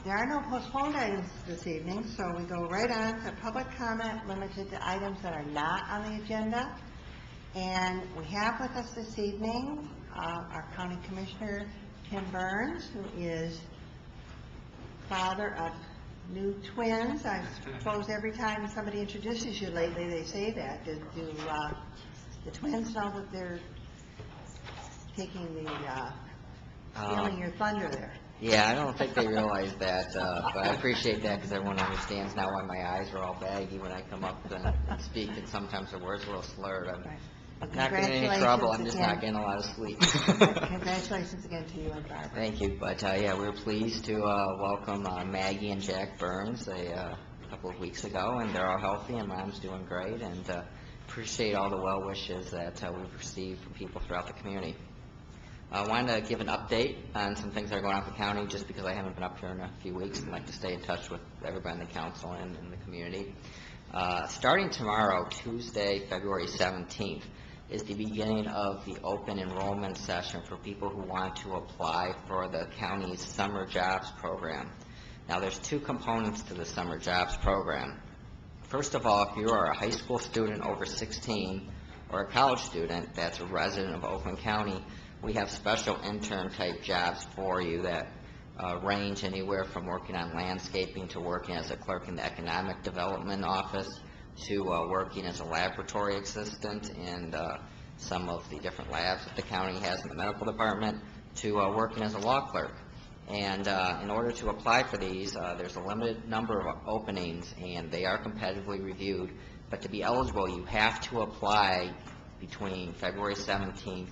There are no postponed items this evening, so we go right on to public comment limited to items that are not on the agenda. And we have with us this evening our County Commissioner, Tim Burns, who is father of new twins. I suppose every time somebody introduces you lately, they say that. Do the twins know that they're taking the, stealing your thunder there? Yeah, I don't think they realize that, but I appreciate that because everyone understands now why my eyes are all baggy when I come up and speak, and sometimes the words are a little slurred. I'm not getting in any trouble. I'm just not getting a lot of sleep. Congratulations again to you and Barbara. Thank you. But yeah, we were pleased to welcome Maggie and Jack Burns a couple of weeks ago, and they're all healthy, and Mom's doing great, and appreciate all the well wishes that we've received from people throughout the community. I wanted to give an update on some things that are going on in the county, just because I haven't been up here in a few weeks and like to stay in touch with everybody in the council and in the community. Starting tomorrow, Tuesday, February 17th, is the beginning of the open enrollment session for people who want to apply for the county's summer jobs program. Now, there's two components to the summer jobs program. First of all, if you are a high school student over 16 or a college student that's a resident of Oakland County, we have special intern-type jobs for you that range anywhere from working on landscaping to working as a clerk in the Economic Development Office to working as a laboratory assistant in some of the different labs that the county has in the medical department to working as a law clerk. And in order to apply for these, there's a limited number of openings, and they are competitively reviewed. But to be eligible, you have to apply between February 17th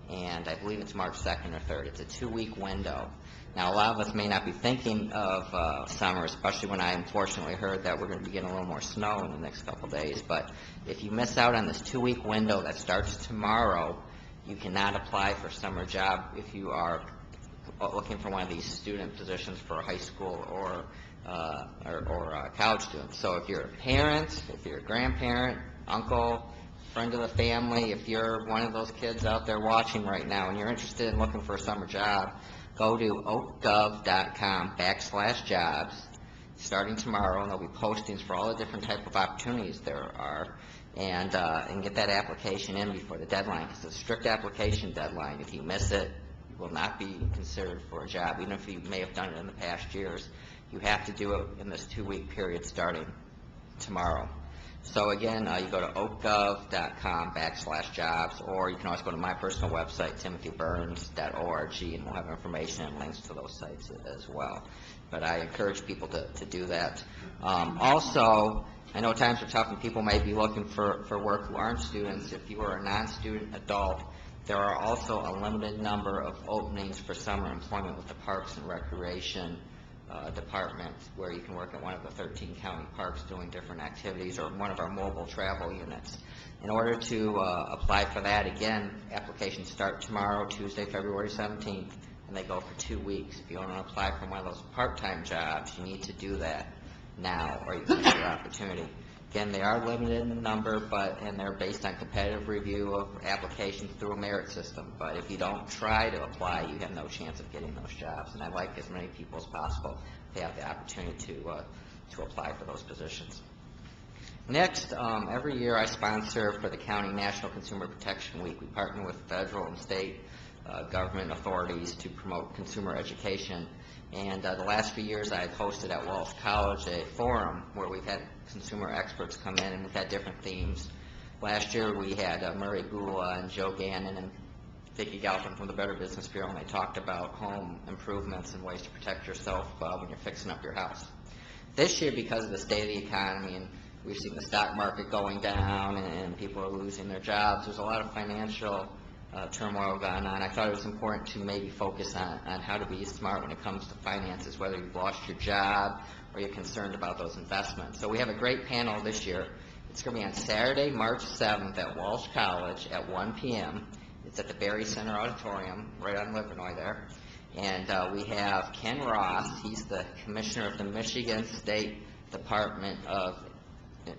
and I believe it's March 2nd or 3rd. It's a 2-week window. Now, a lot of us may not be thinking of summer, especially when I unfortunately heard that we're going to be getting a little more snow in the next couple of days. But if you miss out on this 2-week window that starts tomorrow, you cannot apply for a summer job if you are looking for one of these student positions for a high school or college student. So if you're a parent, if you're a grandparent, uncle, friend of the family, if you're one of those kids out there watching right now and you're interested in looking for a summer job, go to oakgov.com/jobs starting tomorrow, and there'll be postings for all the different type of opportunities there are, and get that application in before the deadline. It's a strict application deadline. If you miss it, you will not be considered for a job, even if you may have done it in the past years. You have to do it in this 2-week period starting tomorrow. So again, you go to oakgov.com/jobs, or you can always go to my personal website, timothyburns.org, and we'll have information and links to those sites as well. But I encourage people to do that. Also, I know times are tough and people may be looking for work who aren't students. If you are a non-student adult, there are also a limited number of openings for summer employment with the Parks and Recreation department, where you can work at one of the 13 county parks doing different activities, or one of our mobile travel units. In order to apply for that, again, applications start tomorrow, Tuesday, February 17th, and they go for 2 weeks. If you want to apply for one of those part-time jobs, you need to do that now, or you can miss your opportunity. Again, they are limited in number, and they're based on competitive review of applications through a merit system. But if you don't try to apply, you have no chance of getting those jobs. And I'd like as many people as possible to have the opportunity to apply for those positions. Next, every year I sponsor for the County National Consumer Protection Week. We partner with federal and state government authorities to promote consumer education. And the last few years I've hosted at Walsh College a forum where we've had consumer experts come in, and we've had different themes. Last year we had Murray Gula and Joe Gannon and Vicki Galpin from the Better Business Bureau, and they talked about home improvements and ways to protect yourself when you're fixing up your house. This year, because of the state of the economy, and we've seen the stock market going down and people are losing their jobs, there's a lot of financial turmoil going on. I thought it was important to maybe focus on how to be smart when it comes to finances, whether you've lost your job or you're concerned about those investments. So we have a great panel this year. It's going to be on Saturday, March 7th at Walsh College at 1 p.m. It's at the Berry Center Auditorium right on Livernois there. And we have Ken Ross. He's the commissioner of the Michigan State Department of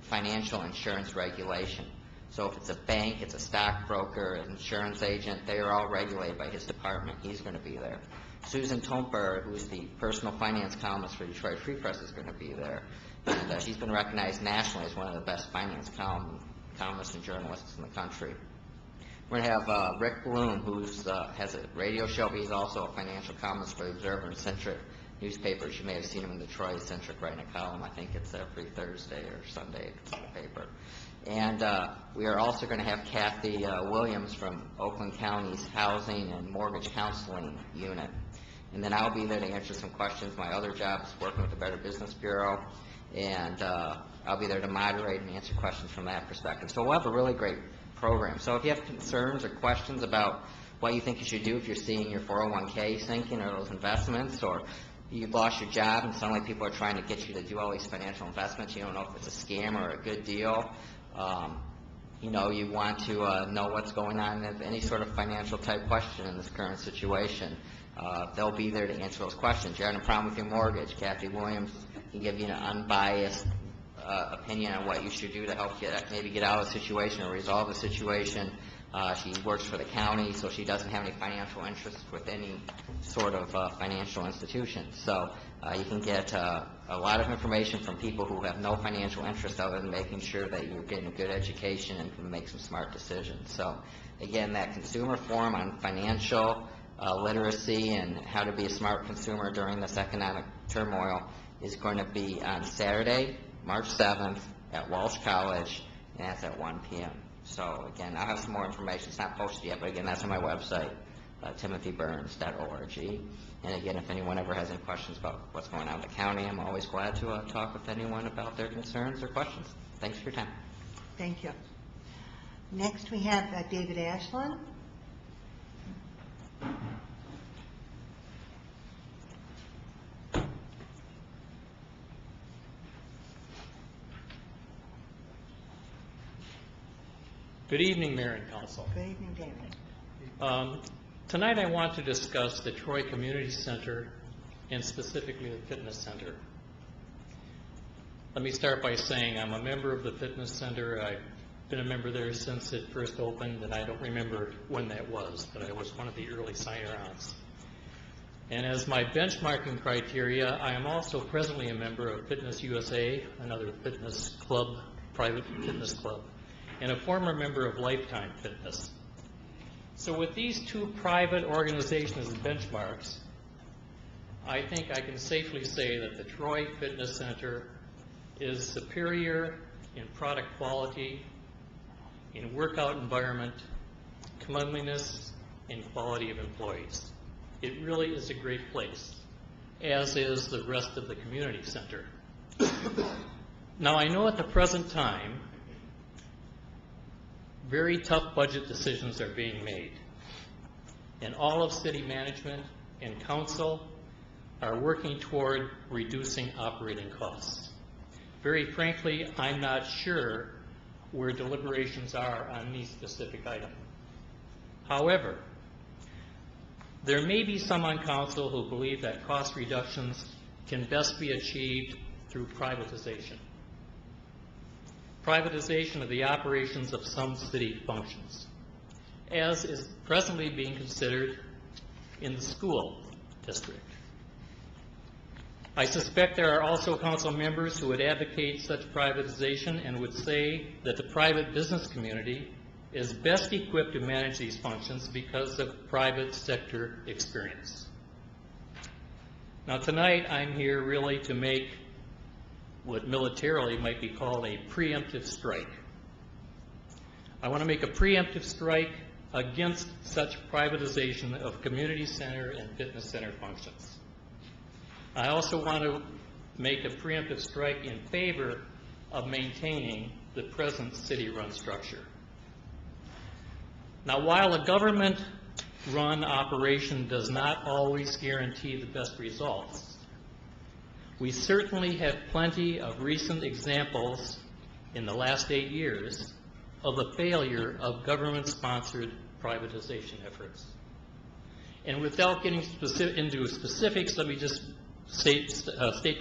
Financial Insurance Regulation. So if it's a bank, it's a stockbroker, an insurance agent, they are all regulated by his department. He's going to be there. Susan Tomper, who's the personal finance columnist for Detroit Free Press, is going to be there. And she's been recognized nationally as one of the best finance columnists and journalists in the country. We're going to have Rick Bloom, who has a radio show, but he's also a financial columnist for the Observer and Centric newspapers. You may have seen him in Detroit. Centric writing a column. I think it's every Thursday or Sunday. It's in the paper. And we are also going to have Kathy Williams from Oakland County's Housing and Mortgage Counseling Unit. And then I'll be there to answer some questions. My other job is working with the Better Business Bureau, and I'll be there to moderate and answer questions from that perspective. So we'll have a really great program. So if you have concerns or questions about what you think you should do if you're seeing your 401k sinking or those investments, or you've lost your job and suddenly people are trying to get you to do all these financial investments, you don't know if it's a scam or a good deal, you know, you want to know what's going on, if any sort of financial type question in this current situation, they'll be there to answer those questions. You're having a problem with your mortgage, Kathy Williams can give you an unbiased opinion on what you should do to help maybe get out of the situation or resolve the situation. She works for the county, so she doesn't have any financial interests with any sort of financial institution. So you can get a lot of information from people who have no financial interest other than making sure that you're getting a good education and can make some smart decisions. So again, that consumer forum on financial literacy and how to be a smart consumer during this economic turmoil is going to be on Saturday, March 7th at Walsh College, and that's at 1 p.m. So again, I'll have some more information. It's not posted yet, but again, that's on my website, timothyburns.org. And again, if anyone ever has any questions about what's going on in the county, I'm always glad to talk with anyone about their concerns or questions. Thanks for your time. Thank you. Next, we have David Ashland. Good evening, Mayor and Council. Good evening, David. Tonight I want to discuss the Troy Community Center and specifically the Fitness Center. Let me start by saying I'm a member of the Fitness Center. I've been a member there since it first opened, and I don't remember when that was, but I was one of the early sign-ons. And as my benchmarking criteria, I am also presently a member of Fitness USA, another fitness club, private fitness club, and a former member of Lifetime Fitness. So with these two private organizations as benchmarks, I think I can safely say that the Troy Fitness Center is superior in product quality, in workout environment, cleanliness, and quality of employees. It really is a great place, as is the rest of the community center. Now, I know at the present time, very tough budget decisions are being made, and all of city management and council are working toward reducing operating costs. Very frankly, I'm not sure where deliberations are on these specific items. However, there may be some on council who believe that cost reductions can best be achieved through privatization. Privatization of the operations of some city functions, as is presently being considered in the school district. I suspect there are also council members who would advocate such privatization and would say that the private business community is best equipped to manage these functions because of private sector experience. Now tonight I'm here really to make what militarily might be called a preemptive strike. I want to make a preemptive strike against such privatization of community center and fitness center functions. I also want to make a preemptive strike in favor of maintaining the present city-run structure. Now, while a government-run operation does not always guarantee the best results, we certainly have plenty of recent examples in the last 8 years of the failure of government-sponsored privatization efforts. And without getting into specifics, let me just state,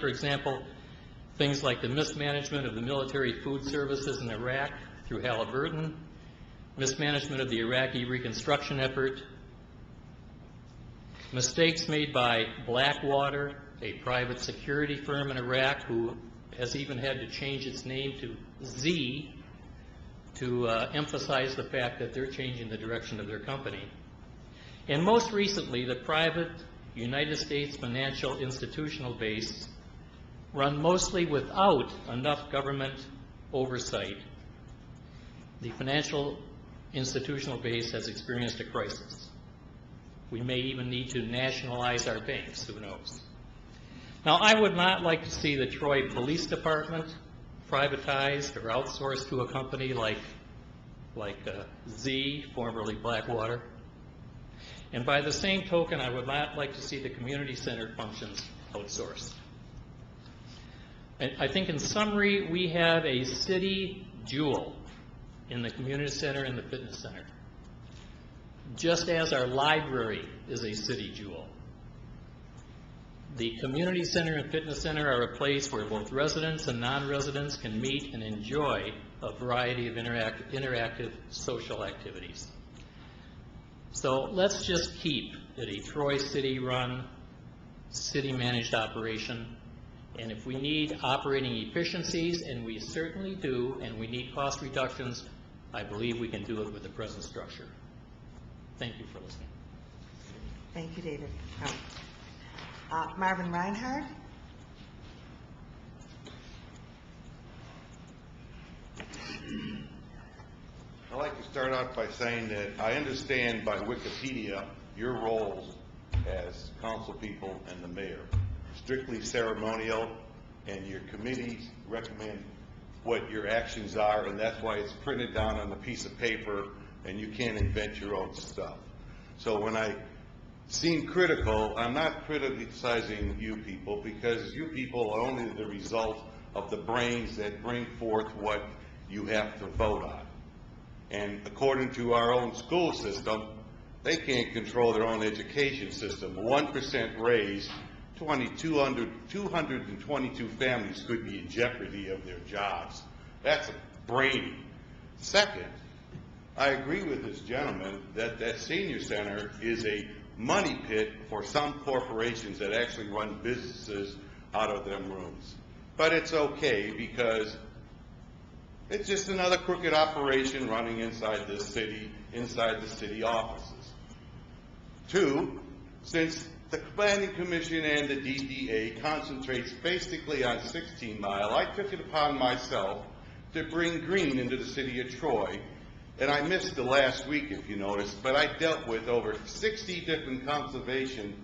for example, things like the mismanagement of the military food services in Iraq through Halliburton, mismanagement of the Iraqi reconstruction effort, Mistakes made by Blackwater, a private security firm in Iraq who has even had to change its name to Z to emphasize the fact that they're changing the direction of their company. And most recently, the private United States financial institutional base, run mostly without enough government oversight. The financial institutional base has experienced a crisis. We may even need to nationalize our banks, who knows. Now, I would not like to see the Troy Police Department privatized or outsourced to a company like Z, formerly Blackwater. And by the same token, I would not like to see the community center functions outsourced. And I think in summary, we have a city jewel in the community center and the fitness center, just as our library is a city jewel. The community center and fitness center are a place where both residents and non-residents can meet and enjoy a variety of interactive social activities. So let's just keep it a Troy city-run, city-managed operation. And if we need operating efficiencies, and we certainly do, and we need cost reductions, I believe we can do it with the present structure. Thank you for listening. Thank you, David. Marvin Reinhardt. I'd like to start out by saying that I understand by Wikipedia your roles as council people and the mayor. Strictly ceremonial, and your committees recommend what your actions are, and that's why it's printed down on a piece of paper, and you can't invent your own stuff. So when I seem critical, I'm not criticizing you people, because you people are only the result of the brains that bring forth what you have to vote on. And according to our own school system, they can't control their own education system. 1% raise, 222 families could be in jeopardy of their jobs. That's a brain. Second, I agree with this gentleman that that senior center is a money pit for some corporations that actually run businesses out of them rooms. But it's okay, because it's just another crooked operation running inside the city offices. Two, since the Planning Commission and the DDA concentrates basically on 16 Mile, I took it upon myself to bring green into the city of Troy. And I missed the last week, if you noticed, but I dealt with over 60 different conservation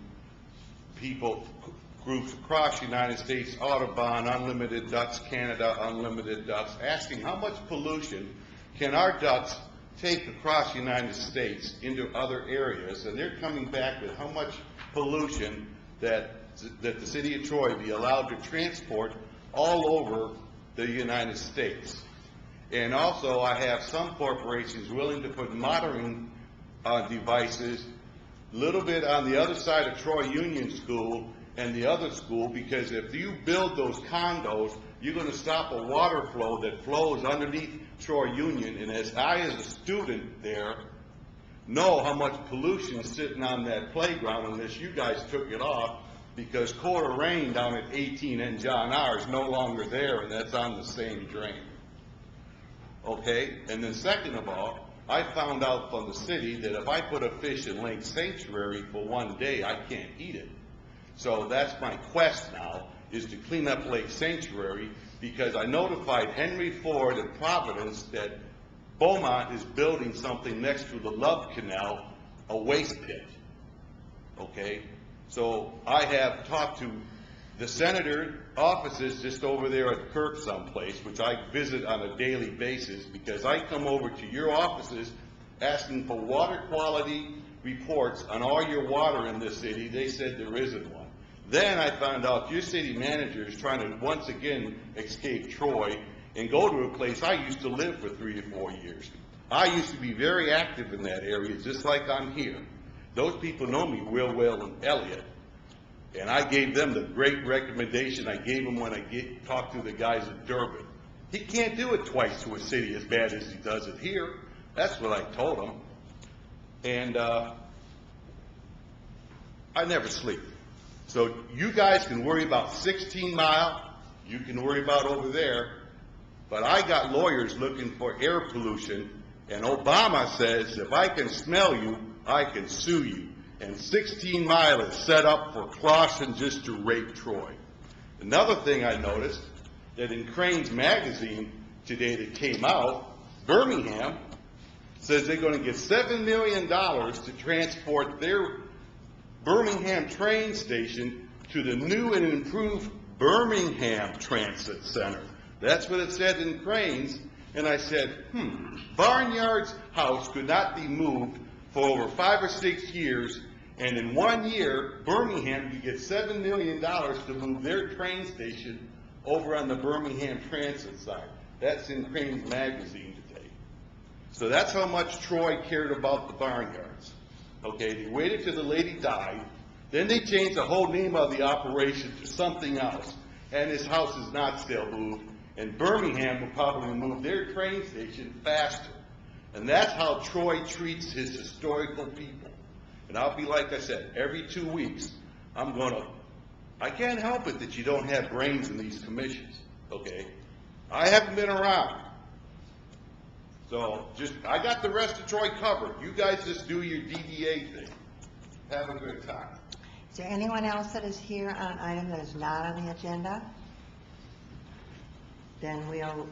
groups across the United States, Audubon, Unlimited Ducks Canada, Unlimited Ducks, asking how much pollution can our ducks take across the United States into other areas, and they're coming back with how much pollution that the city of Troy be allowed to transport all over the United States. And also, I have some corporations willing to put monitoring devices a little bit on the other side of Troy Union School and the other school, because if you build those condos, you're going to stop a water flow that flows underneath Troy Union. And as a student there, know how much pollution is sitting on that playground, unless you guys took it off, because Quarter Rain down at 18 and John R is no longer there, and that's on the same drain. Okay? And then second of all, I found out from the city that if I put a fish in Lake Sanctuary for one day, I can't eat it. So that's my quest now, is to clean up Lake Sanctuary, because I notified Henry Ford and Providence that Beaumont is building something next to the Love Canal, a waste pit. Okay? So I have talked to the senator offices just over there at Kirk someplace, which I visit on a daily basis, because I come over to your offices asking for water quality reports on all your water in this city. They said there isn't one. Then I found out your city manager is trying to once again escape Troy and go to a place I used to live for 3 or 4 years. I used to be very active in that area, just like I'm here. Those people know me real well in Elliott. And I gave them the great recommendation I gave them when I talked to the guys in Durbin. He can't do it twice to a city as bad as he does it here. That's what I told him. And I never sleep. So you guys can worry about 16 Mile, you can worry about over there, but I got lawyers looking for air pollution, and Obama says if I can smell you, I can sue you. And 16 Mile is set up for Clausen just to rape Troy. Another thing I noticed, that in Crane's magazine today that came out, Birmingham says they're going to get $7 million to transport their Birmingham train station to the new and improved Birmingham Transit Center. That's what it said in Crane's, and I said, Barnyard's house could not be moved for over 5 or 6 years, and in 1 year, Birmingham could get $7 million to move their train station over on the Birmingham Transit side. That's in Crane's magazine today. So that's how much Troy cared about the barnyards. Okay, they waited till the lady died, then they changed the whole name of the operation to something else, and his house is not still moved, and Birmingham will probably move their train station faster. And that's how Troy treats his historical people. And I'll be like I said, every 2 weeks, I can't help it that you don't have brains in these commissions, okay? I haven't been around. So I got the rest of Troy covered. You guys just do your DDA thing. Have a good time. Is there anyone else that is here on an item that is not on the agenda? Then we'll